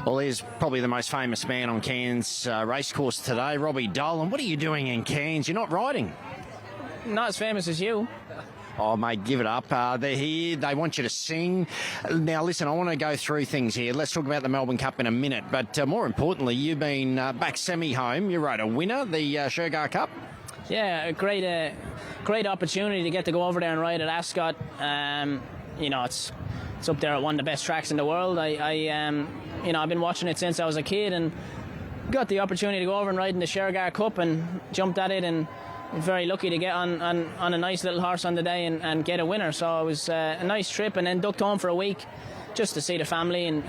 Well, here's probably the most famous man on Cairns racecourse today, Robbie Dolan. What are you doing in Cairns? You're not riding. Not as famous as you. Oh, mate, give it up. They're here. They want you to sing. Now, listen, I want to go through things here. Let's talk about the Melbourne Cup in a minute. But more importantly, you've been back semi-home. You rode a winner, the Chargey Cup. Yeah, a great opportunity to get to go over there and ride at Ascot. It's up there at one of the best tracks in the world. I've been watching it since I was a kid and got the opportunity to go over and ride in the Chargey Cup and jumped at it, and very lucky to get on a nice little horse on the day and get a winner. So it was a nice trip, and then ducked home for a week just to see the family and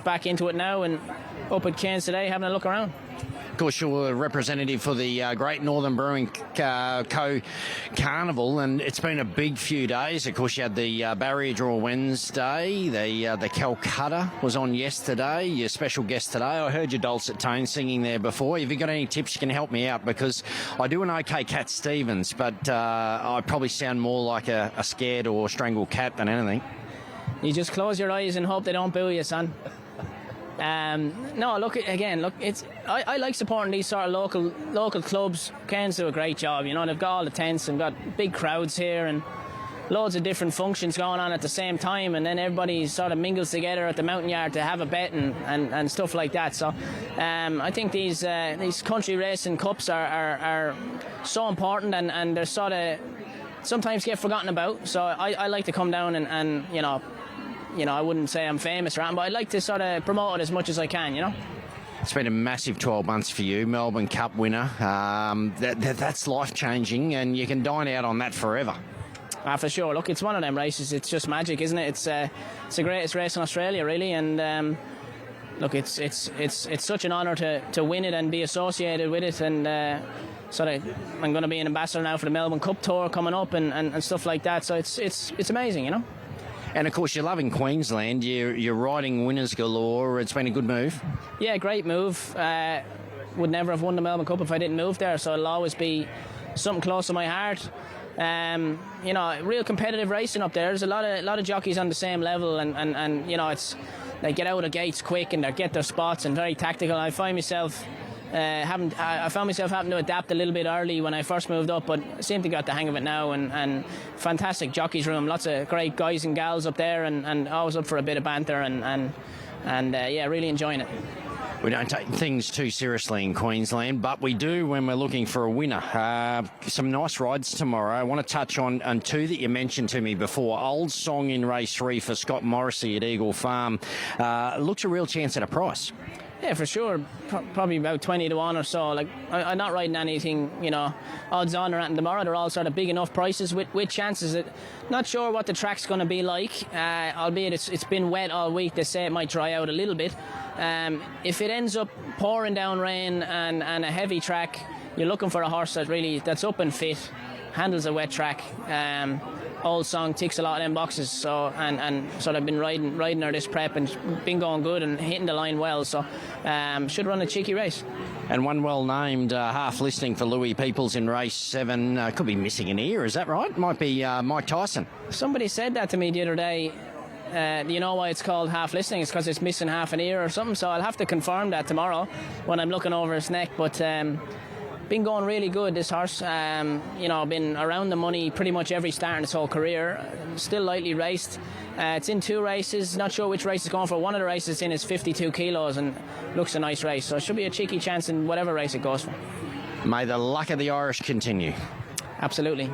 back into it now, and up at Cairns today having a look around. Of course, you're a representative for the Great Northern Brewing Co. Carnival, and it's been a big few days. Of course, you had the barrier draw Wednesday, the Calcutta was on yesterday, your special guest today. I heard your dulcet tones singing there before. Have you got any tips you can help me out? Because I do an okay Cat Stevens, but I probably sound more like a scared or strangled cat than anything. You just close your eyes and hope they don't boo you, son. I like supporting these sort of local clubs. Cairns do a great job. You know, they've got all the tents and got big crowds here and loads of different functions going on at the same time, and then everybody sort of mingles together at the mountain yard to have a bet and stuff like that. So I think these country racing cups are so important, and they're sort of sometimes get forgotten about. So I like to come down and I wouldn't say I'm famous or anything, but I'd like to sort of promote it as much as I can, you know. It's been a massive 12 months for you, Melbourne Cup winner. That's life-changing, and you can dine out on that forever. For sure. Look, it's one of them races. It's just magic, isn't it? It's the greatest race in Australia, really, and look, it's such an honour to win it and be associated with it, and I'm going to be an ambassador now for the Melbourne Cup Tour coming up and stuff like that. So it's amazing, you know. And, of course, you're loving Queensland. You're riding winners galore. It's been a good move. Yeah, great move. Would never have won the Melbourne Cup if I didn't move there, so it'll always be something close to my heart. Real competitive racing up there. There's a lot of jockeys on the same level, and they get out of gates quick and they get their spots and very tactical. I found myself having to adapt a little bit early when I first moved up, but I seem to got the hang of it now, and fantastic jockeys room, lots of great guys and gals up there, and always up for a bit of banter and really enjoying it. We don't take things too seriously in Queensland, but we do when we're looking for a winner. Some nice rides tomorrow. I want to touch on two that you mentioned to me before. Old Song in race 3 for Scott Morrissey at Eagle Farm. Looks a real chance at a price. Yeah, for sure. Probably about 20 to 1 or so. Like, I'm not riding anything, odds on or anything tomorrow. They're all sort of big enough prices with chances. Not sure what the track's going to be like, albeit it's been wet all week. They say it might dry out a little bit. If it ends up pouring down rain and a heavy track, you're looking for a horse that's up and fit, handles a wet track. Old Song ticks a lot of them boxes, so and sort of been riding her this prep and been going good and hitting the line well, so should run a cheeky race. And one well-named half listing for Louis Peoples in race 7 could be missing an ear, is that right? Might be Mike Tyson. Somebody said that to me the other day. You know why it's called half listing? It's because it's missing half an ear or something, so I'll have to confirm that tomorrow when I'm looking over his neck, but been going really good, this horse. Been around the money pretty much every start in his whole career. Still lightly raced. It's in 2 races. Not sure which race it's going for. One of the races it's in is 52 kilos and looks a nice race. So it should be a cheeky chance in whatever race it goes for. May the luck of the Irish continue. Absolutely.